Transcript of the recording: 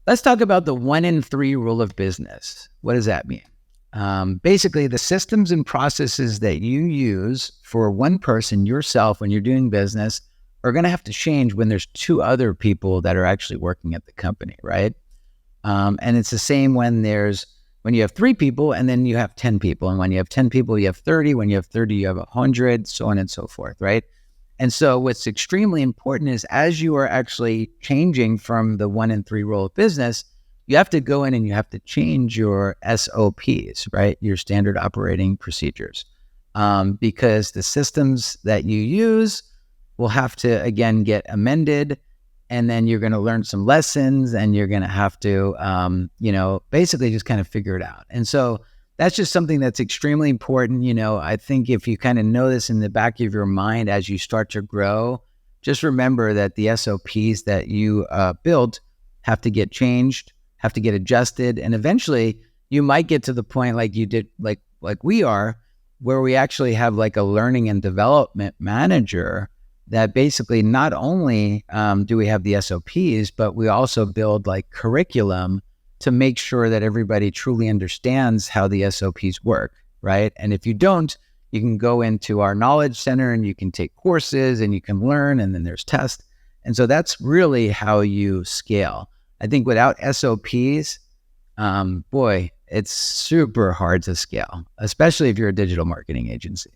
Let's talk about the 1 in 3 rule of business. What does that mean? Basically, the systems and processes that you use for one person, yourself, when you're doing business, are going to have to change when there's 2 other people that are actually working at the company, right? And it's the same when you have 3 people and then you have 10 people. And when you have 10 people, you have 30. When you have 30, you have 100, so on and so forth, right? And so what's extremely important is as you are actually changing from the 1 in 3 rule of business, you have to go in and you have to change your SOPs, right? Your standard operating procedures. Because the systems that you use will have to, again, get amended. And then you're going to learn some lessons and you're going to have to, basically just kind of figure it out. And so that's just something that's extremely important. I think if you kind of know this in the back of your mind as you start to grow, just remember that the SOPs that you built have to get changed, have to get adjusted. And eventually you might get to the point like you did, like we are, where we actually have like a learning and development manager that basically not only do we have the SOPs, but we also build like curriculum to make sure that everybody truly understands how the SOPs work, right? And if you don't, you can go into our knowledge center and you can take courses and you can learn, and then there's tests. And so that's really how you scale. I think without SOPs, it's super hard to scale, especially if you're a digital marketing agency.